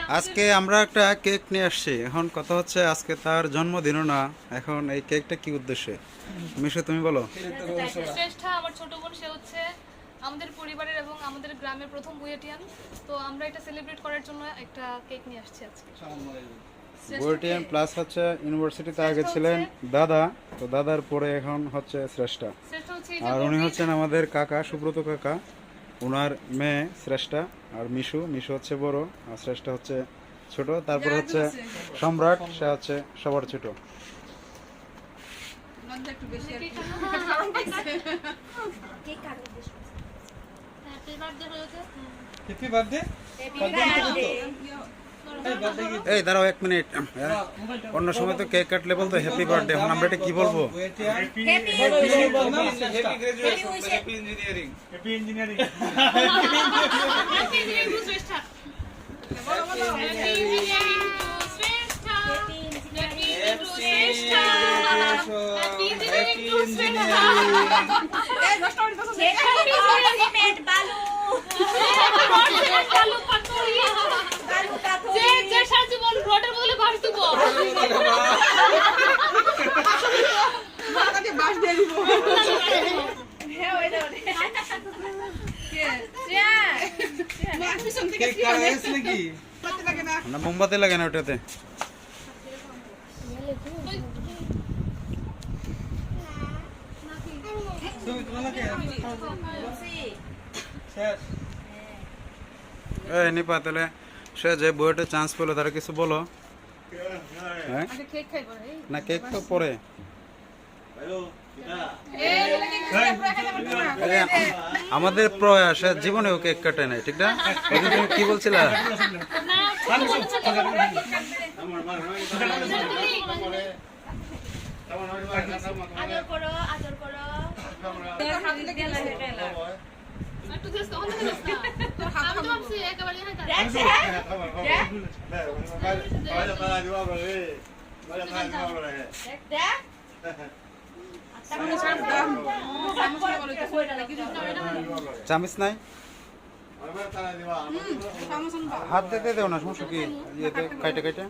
আজকে আমরা একটা কেক নিয়ে আসছি। এখন কথা হচ্ছে আজকে তার জন্মদিনও না, এখন এই কেকটা কি উদ্দেশ্যে মিশু তুমি বলো। শ্রেষ্ঠা আমার ছোট বোন, সে হচ্ছে আমাদের পরিবারের এবং আমাদের গ্রামের প্রথম বুয়েটিয়ান। তো আমরা এটা সেলিব্রেট করার জন্য একটা কেক নিয়ে আসছি আজকে। বুয়েটিয়ান প্লাস হচ্ছে ইউনিভার্সিটিতে আগে ছিলেন দাদা, তো দাদার পরে এখন হচ্ছে শ্রেষ্ঠা। শ্রেষ্ঠা হচ্ছে আর উনি হচ্ছেন আমাদের কাকা সুব্রত কাকা, ওনার মেয়ে শ্রেষ্ঠা। আর মিশু মিশু হচ্ছে বড় আর শ্রেষ্ঠা হচ্ছে ছোট। তারপর হচ্ছে সম্রাট, সে হচ্ছে সবার ছোট। Happy birthday. এই দাঁড়াও এক মিনিট, অন্য সময় তো কেক কাটলে বলতো হ্যাপি বার্থডে, এখন আমরা এটা কি বলবো? Happy engineering. না মোমবাতি লাগে না ওটাতে। এই নিপা, তাহলে সে যে বইটা চান্স পেলো তারা কিছু বলো। হ্যাঁ না, কেক তো পরে। আমাদের প্রয়াস জীবনেও কেক কাটে নাই, ঠিক না? তুমি কি বলছিলা? চামিচ নাই, হাত দিতে দেও না, সমস্যা কি? ইয়েতে কাইটে কাইটে।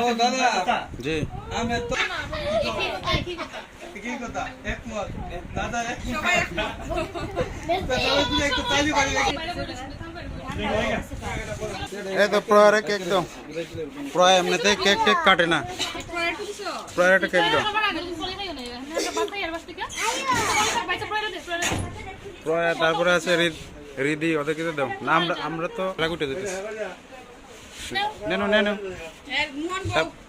ও দাদা জি আমি তো কি কথা একমত দাদা একটু তালি বাড়ি। এই তো প্রয়ারে কেক দাও। প্রয়া এমনিতে কেক টেক কাটে না, প্রয়ারে একটা কেক দাও। প্রয়া তারপরে আছে রিদি, ওদের কিছু দাও না। আমরা তো লাগুটে দিতেছি। নেনো নেনো,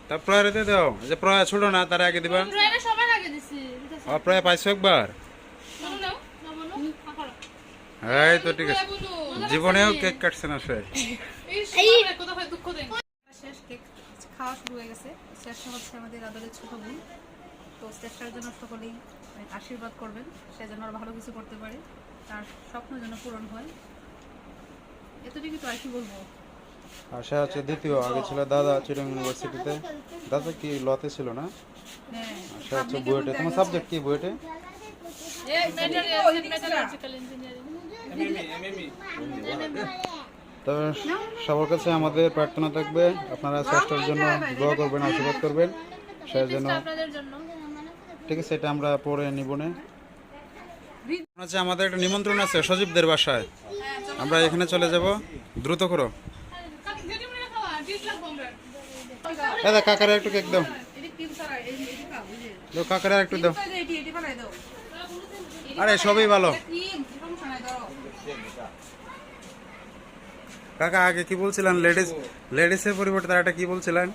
তা প্রয়ারে দাও। যে প্রয়া ছোট না, তার আগে দিবা। প্রয়া পাইছো একবার। এই তো ঠিক আছে, জীবনেও কেক কাটছে না সে। শেষ কেক খাওয়া শুরু হয়ে গেছে। শ্রেষ্ঠা হচ্ছে আমাদের আদরের ছোট বোন। তো শ্রেষ্ঠার জন্য সকলেই আশীর্বাদ করবেন, সে যেন আর ভালো কিছু করতে পারে, তার স্বপ্ন যেন পূরণ হয়। এতটুকু তো আর কি বলবো। আর সে হচ্ছে দ্বিতীয়, আগে ছিল দাদা চিটাং ইউনিভার্সিটিতে। দাদা কি লতে ছিল না? আর সে হচ্ছে বুয়েটে। তোমার সাবজেক্ট কি বুয়েটে? তো সবার কাছে আমাদের প্রার্থনা থাকবে, আপনারা শ্রেষ্ঠার জন্য দোয়া করবেন, আশীর্বাদ করবেন সে যেন। ঠিক আছে, এটা আমরা পরে নিব না। আমাদের একটা নিমন্ত্রণ আছে সজীবদের বাসায়, আমরা এখানে চলে যাব, দ্রুত করো। দাদা কাকারে একটু কেক দাও, কাকারে একটু দাও। আরে সবই ভালো। কাকা আগে কি বলছিলেন? লেডিসের পরিবর্তে তারা একটা কি বলছিলেন?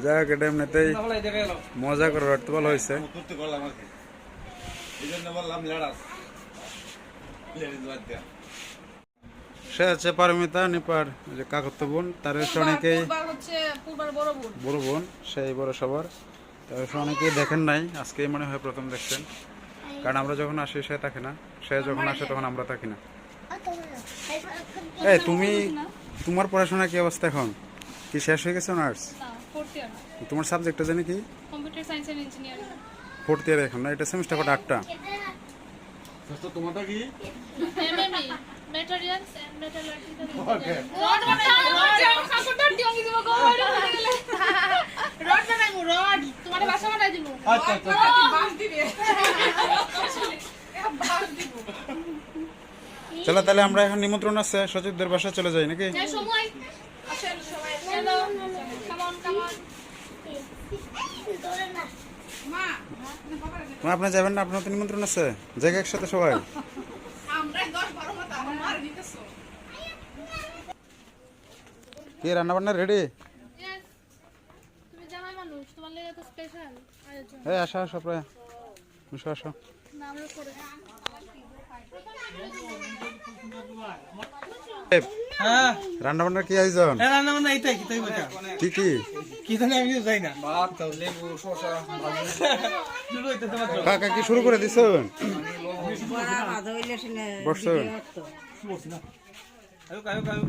যাক, এটা এমনিতেই মজা করে রাখতে ভালো হয়েছে। সে হচ্ছে পারমিতা, নিপার যে কাকত্ব বোন। তার অনেকেই বড় বোন, সেই বড় সবার। তার অনেকেই দেখেন নাই, আজকে মনে হয় প্রথম দেখছেন। কারণ আমরা যখন আসি সে থাকে না, সে যখন আসে তখন আমরা থাকি না। এই তুমি, তোমার পড়াশোনা কি অবস্থা এখন? কি শেষ হয়ে গেছে অনার্স? তোমার সাবজেক্টটা জানি কি? Computer science and engineering. Fourth year এখন না? এটা সেমিস্টার কত? 8টা। তোমারটা কি? MME. materials and metallurgy Okay. Rod বানাইবো রড তোমার বাসা বানাই দিব আচ্ছা আচ্ছা বাস দিবে বাস দিব চলো তাহলে আমরা এখন নিমন্ত্রণ আছে সচিবদের বাসায় চলে যাই নাকি? এই সময় আসেন সবাই হ্যালো কাম অন মা মা, আপনি যাবেন না? আপনার তো নিমন্ত্রণ আছে, জায়গা একসাথে সবাই। আমরা 10-12 মত আমার মার দিতেছো কি রান্না বান্না রেডি? ইয়েস তুমি জামাই মানুষ তোমার লাগি তো স্পেশাল আয়োজন এই আসো আসো প্রায় আসো আসো। না আমরা করে হ্যাঁ রান্না বান্নার কি আয়োজন? এরা না মানে এইটাই কি তাই বলছা কি কি কি জানি আমি যাই না ভাত তো লেবু শসা ভাজি শুরু হইতেছে মাত্র কাকা কি শুরু করে দিছেন? বসছেন? আয়ো আয়ো আয়ো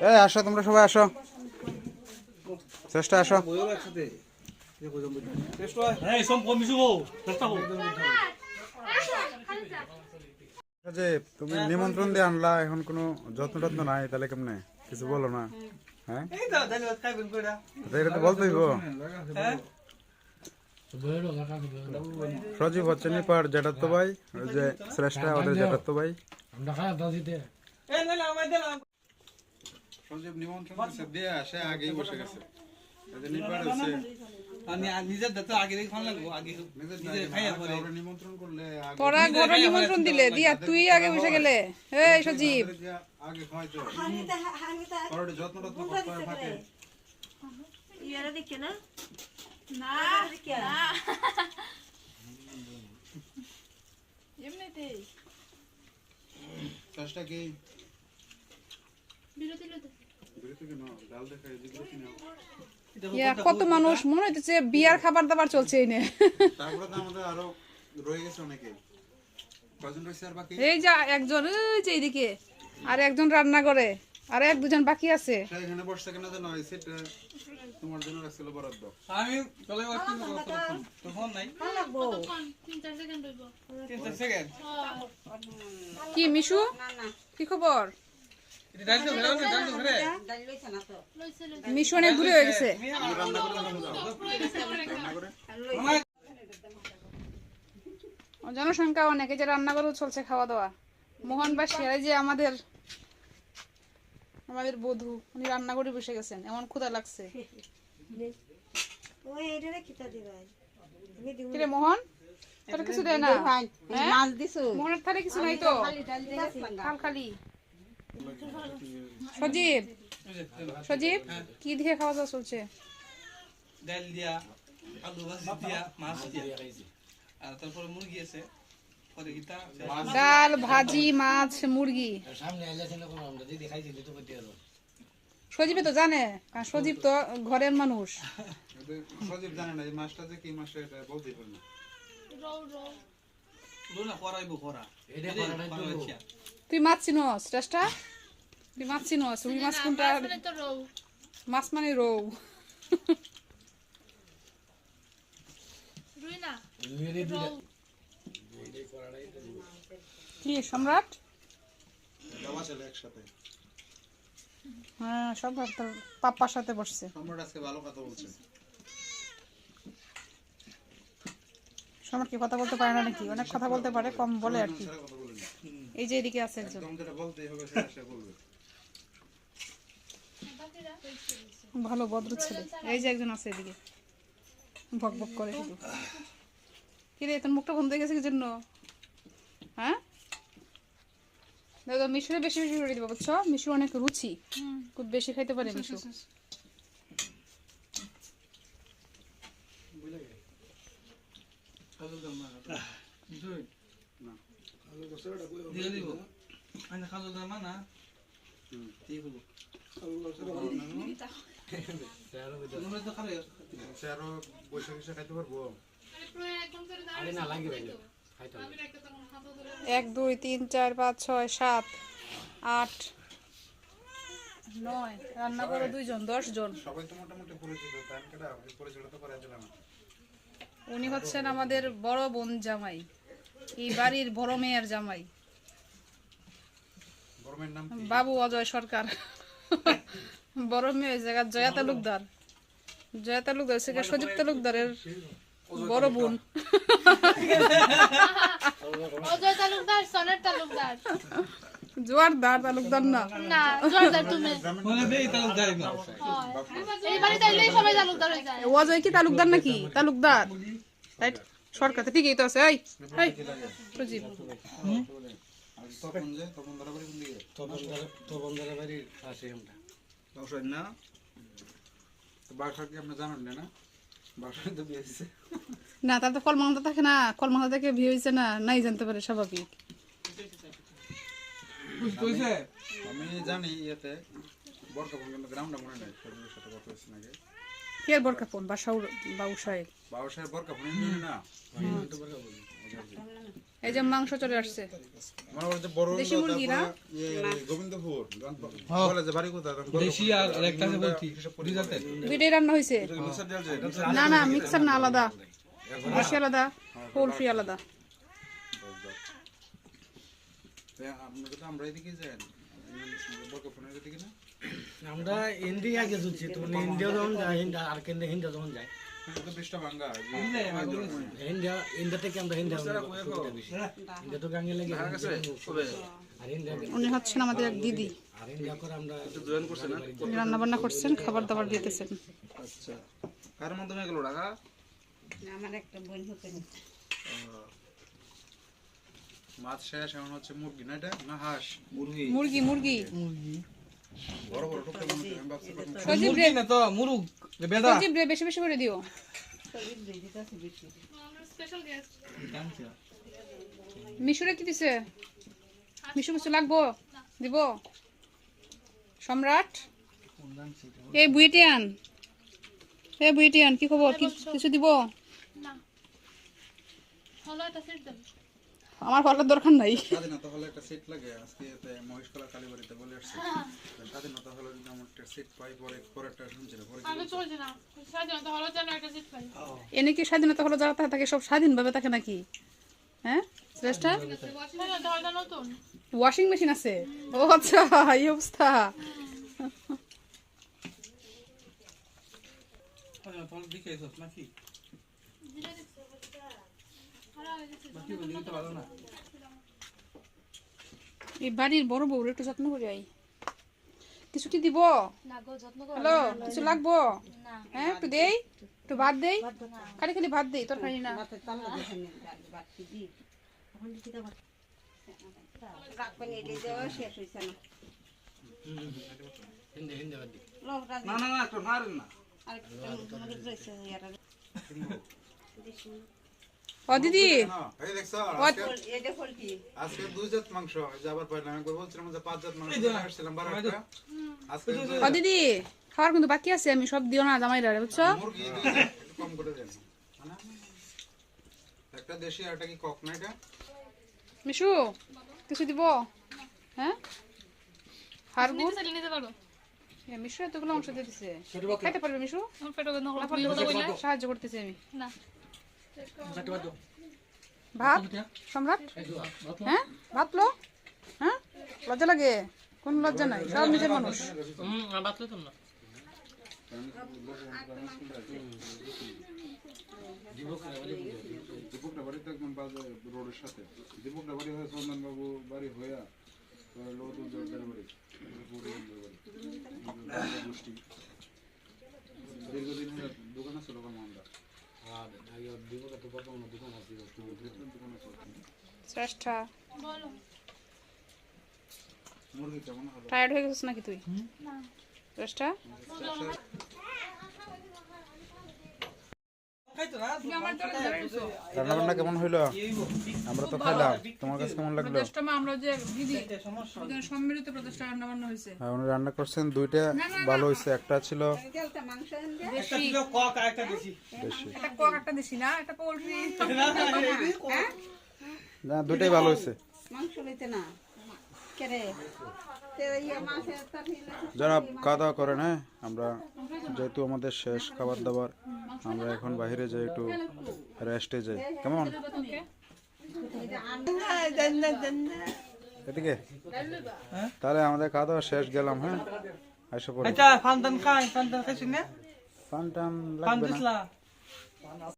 এই আসো তোমরা সবাই আসো, চেষ্টা আসো। বইও একসাথে টেস্ট হয় এই সব কমিছু গো চেষ্টা করো যে তুমি নিমন্ত্রণ দিয়ে আনলা, এখন কোনো যত্ন টত্ন নাই, তাহলে কেমনে কিছু বলো না? হ্যাঁ এই তো ধন্যবাদ খাইবেন কইরা এটা তো বলতেই গো। হ্যাঁ সজীব হচ্ছে নিপার জ্যাঠাতো ভাই, ওই যে শ্রেষ্ঠা ওদের জ্যাঠাতো ভাই। এই না না আমায় দেন সজীব নিমন্ত্রণ দিয়ে আসে আগেই বসে গেছে। নিপার হচ্ছে আমি নিজের দাঁত আগে দেখে ফোন লাগবো আগে নিজে খাইয়া পরে নিমন্ত্রণ করলে তোরা ঘরে নিমন্ত্রণ দিলে দিয়া তুই আগে বসে গেলে এই সজীব আগে খাওয়াইতো পরে যত্ন টত্ন করতে হয় ফাঁকে। এমনিতেই চেষ্টা কি বিরতি লইতে বিরতি কেন ডাল দেখা এই বিরতি নাও। ইয়া কত মানুষ মনে হইতেছে বিয়ার খাবার দাবার চলছে এনে তারপরে তো আমাদের আরো রয়ে গেছে অনেকে, কজন রয়েছে আর বাকি? এই যা একজন ওই যে এইদিকে আর একজন রান্না করে আর এক দুজন বাকি আছে সে এখানে বসছে কেন জানো? এই সেট তোমার জন্য রাখছিল বরাদ্দ। আমি চলে আসছি তো ফোন নাই কতক্ষণ 3-4 সেকেন্ড হইব 3 সেকেন্ড কি মিশু কি খবর? এটা ডাল তো ঘরে ডাল তো ঘরে লইছে মিশু অনেক দূরে হয়ে গেছে। রান্না করে রান্না করে জনসংখ্যা অনেক, এই যে রান্না করে চলছে খাওয়া দাওয়া। মোহনবাসী আর এই যে আমাদের বধূ উনি রান্না করে বসে গেছেন, এমন ক্ষুধা লাগছে। কিরে মোহন, তোর কিছু দেয় না? হ্যাঁ? মোহনের থালে কিছু নাই তো, খাল খালি। সজীব সজীব কি দিয়ে খাওয়া দাওয়া চলছে? ডাল দিয়া আলু ভাজি দিয়া মাছ দিয়া আর তারপরে মুরগি আছে পরে গিতা ডাল ভাজি মাছ মুরগি। সজীবে তো জানে, কারণ সজীব তো ঘরের মানুষ। সজীব জানে না এই মাছটা যে কি মাছ এটা বলতেই পারে না। রৌ রৌ লোনা করাইবো করা এটা করা তুই মাছ চিনস চেষ্টা? তুই মাছ চিনস? রুই মাছ কোনটা? আসলে তো রৌ মাছ মানে রৌ। রুই না রৌ কি সম্রাট? বাবা ছেলে একসাথে। হ্যাঁ সব তোর পাপ্পার সাথে বসছে। সম্রাট আজকে ভালো কথা বলছে। সম্রাট কি কথা বলতে পারে না নাকি? অনেক কথা বলতে পারে, কম বলে আর কি। সেটা কথা বলেনি, এই যে এদিকে আছে একজন, একদম যেটা বলতেই হবে সেটা সে বলবে। ভালো ভদ্র ছেলে। এই যে একজন আছে এদিকে, ভক ভক করে শুধু। কিরে তোর মুখটা বন্ধ হয়ে গেছে কি জন্য? হ্যাঁ দাদা মিশুরে বেশি বেশি করে দিবা, বুঝছো? মিশু অনেক রুচি, খুব বেশি খাইতে পারে মিশু। দিয়ে দিব আমি খালো দাম না ঠিক হলো তোমরা তো খালে সে আরো বৈশাখ এসে খাইতে পারবো। আরে না লাগে ভাই 1 2 3 4 5 6 7 8 9 রান্না করে 2 জন 10 জন। সবাই তো মোটামুটি পরিচিত, তাই কেডা পরিচিত তো করা দিলাম। উনি হচ্ছেন আমাদের বড় বোন জামাই, এই বাড়ির বড় মেয়ের জামাই। বড় মেয়ের নাম কি? বাবু অজয় সরকার। বড় মেয়ে ওই জায়গার জয়া তালুকদার। জয়া তালুকদার হচ্ছে গিয়ে সজীব তালুকদারের বড় বোন। অজয় তালুকদার সনের তালুকদার জোয়ারদার তালুকদার না। না জোরদার তুমি মনে দেই তাহলে যাই না এই বাড়ি তাইলেই সবাই তালুকদার হয়ে যায় অজয় কি তালুকদার নাকি? তালুকদার রাইট, সরকার তো ঠিকই তো আছে। এই এই সজীব আর তপন যে তপন দাদা বাড়ি কোন দিকে? তপনদারের বাড়ির পাশে আমরা। দশই না তো বাসা কি আপনি জানেন না? বাসায় তো বিয়ে হয়েছে। না, তার তো কলমাংদা থাকে না, কলমাংদা থেকে বিয়ে হয়েছে না, নাই জানতে পারে, স্বাভাবিক। কইছে আমি জানি ইয়েতে বরকাপুর কিন্তু গ্রামটা মনে নাই, শরীরের সাথে কথা হয়েছে নাকি? কে আর বরকাপন বাসাউর বাউসাহেব। বাউসাহের বরকাপুর ইউনিয়ন না? এই যে মাংস চলে আসছে। মনে করছে বড় দেশি মুরগি না? গোবিন্দপুর বলে যে বাড়ি কোথায়? দেশি আর একটা আছে বলছি দুইটাতে দুইটাই রান্না হয়েছে। মিক্সার ডাল যে না না, মিক্সার না, আলাদা, দেশি আলাদা, পোলট্রি আলাদা। আপনাদের তো আমরা এদিকে যাই বরকাপুরের এদিকে না? আমরা ইন্ডিয়া আগে চলছি, তখন ইন্ডিয়া যখন যায়, আর কেন্দ্রে হিন্দা যখন যায়, তো বৃষ্টি ভাঙ্গা ইন্ডিয়া থেকে আমরা হিন্দা ইন্ডিয়া তো গাঙ্গে লেগে আর ইন্ডিয়া উনি হচ্ছেন আমাদের এক দিদি, আর ইন্ডিয়া করে আমরা রান্না বান্না করছেন, খাবার দাবার দিতেছেন। আচ্ছা, কার মাধ্যমে গেল টাকা? মাছ শেষ, এখন হচ্ছে মুরগি না, এটা না হাঁস? মুরগি মুরগি বড় বড় টুকরো মনে হয়, আমি ভাবছি এরকম। সজীব রে, না তো মুরুগ বেদা সজীব রে বেশি বেশি করে দিও। স্পেশাল গেস্ট মিশুরে কি দিছে? মিশু কিছু লাগবো? দিব? সম্রাট, এই বুয়েটিয়ান, এই বুয়েটিয়ান, কি খবর? কিছু দিব? না হলো এটা সেট দেন আমার হলার দরকার নাই। স্বাধীনতা হলে একটা সেট লাগে, আজকে এতে মহেশকলা কালীবাড়িতে বলে আসছে স্বাধীনতা হলে যদি আমার একটা সেট পাই, পরেরটা শুনছি না, পরে কি আমি বলছে? চলছি না স্বাধীনতা হলো যেন একটা সেট পাই এনে কি স্বাধীনতা হলো যারা থাকে সব স্বাধীনভাবে থাকে নাকি? হ্যাঁ শ্রেষ্ঠা, স্বাধীনতা হলো নতুন ওয়াশিং মেশিন আছে? ও আচ্ছা, এই অবস্থা। তাহলে দিকে এসো নাকি হারা হয়ে গেছে বাকি বলি তো ভালো না এই বাড়ির বড় বউ একটু যত্ন করে আই। কিছু কি দিব? না গো যত্ন করো হ্যালো, কিছু লাগবো? না হ্যাঁ, একটু দেই, একটু ভাত দেই, খালি খালি ভাত দেই, তোর খালি না। হিন্দা বাদ দিই। না না না, একটু মারেন না। ও দিদি, না, এই দেখছো, আজকে 2 জাত মাংস, এই যে আবার পাইলাম, একবার বলছিলাম যে 5 জাত মাংস নিয়ে আসছিলাম 12টা, আজকে ও দিদি, খাওয়ার কিন্তু বাকি আছে, আমি সব দিও না জামাইরা, বুঝছো? মুরগি 2 জাত, একটু কম করে দেন। একটা দেশি আর একটা কি কক না এটা? মিশু, কিছু দিব? হ্যাঁ, হারগুন, নিতে নিতে পারো মিশু এতগুলো অংশ দিয়ে দিছে, খাইতে পারবে মিশু? আমার পেটে গন্ধ না হলো পারলে বলতে সাহায্য করতেছি আমি। না ভাত সম্রাট, হ্যাঁ ভাত লো, হ্যাঁ লজ্জা লাগে? কোন লজ্জা নাই, সব নিজের মানুষ। দীপকটা বাড়ি তো একদম বাজার রোডের সাথে, দীপকটা বাড়ি হয় চন্দন বাবু বাড়ি হইয়া লোক জোরদার বাড়ি গোষ্ঠী দীর্ঘদিন দোকান আছে লোকাল মহন্দা আর আগে দিবটা তো প্রথম দোকান আছে, দোকান আছে। শ্রেষ্ঠা, বলো মুরগি কেমন হলো? টায়ার্ড হয়ে গেছিস নাকি তুই? না শ্রেষ্ঠা, খাইতো না রান্না বান্না কেমন হইলো? আমরা তো খাইলাম, তোমার কাছে কেমন লাগলো? প্রচেষ্টা আমরা যে দিদি ওদের সম্মিলিত প্রচেষ্টা রান্না বান্না হয়েছে। হ্যাঁ, উনি রান্না করছেন, দুইটা ভালো হয়েছে, একটা ছিল দেশি, কক আর একটা দেশি বেশি, একটা কক একটা দেশি না, একটা পোলট্রি। না দুইটাই ভালো হয়েছে। যারা খাওয়া দাওয়া করেন, হ্যাঁ আমরা যেহেতু আমাদের শেষ খাবার দাবার, আমরা এখন বাইরে যাই, একটু রেস্টে যাই, কেমন? এদিকে হ্যাঁ? তাহলে আমাদের খাওয়া দাওয়া শেষ, গেলাম। হ্যাঁ, আসো পরে আচ্ছা ফান্তান খাই, ফান্তান খাইছি না? পান টান ফান লাগবে না। দিসলা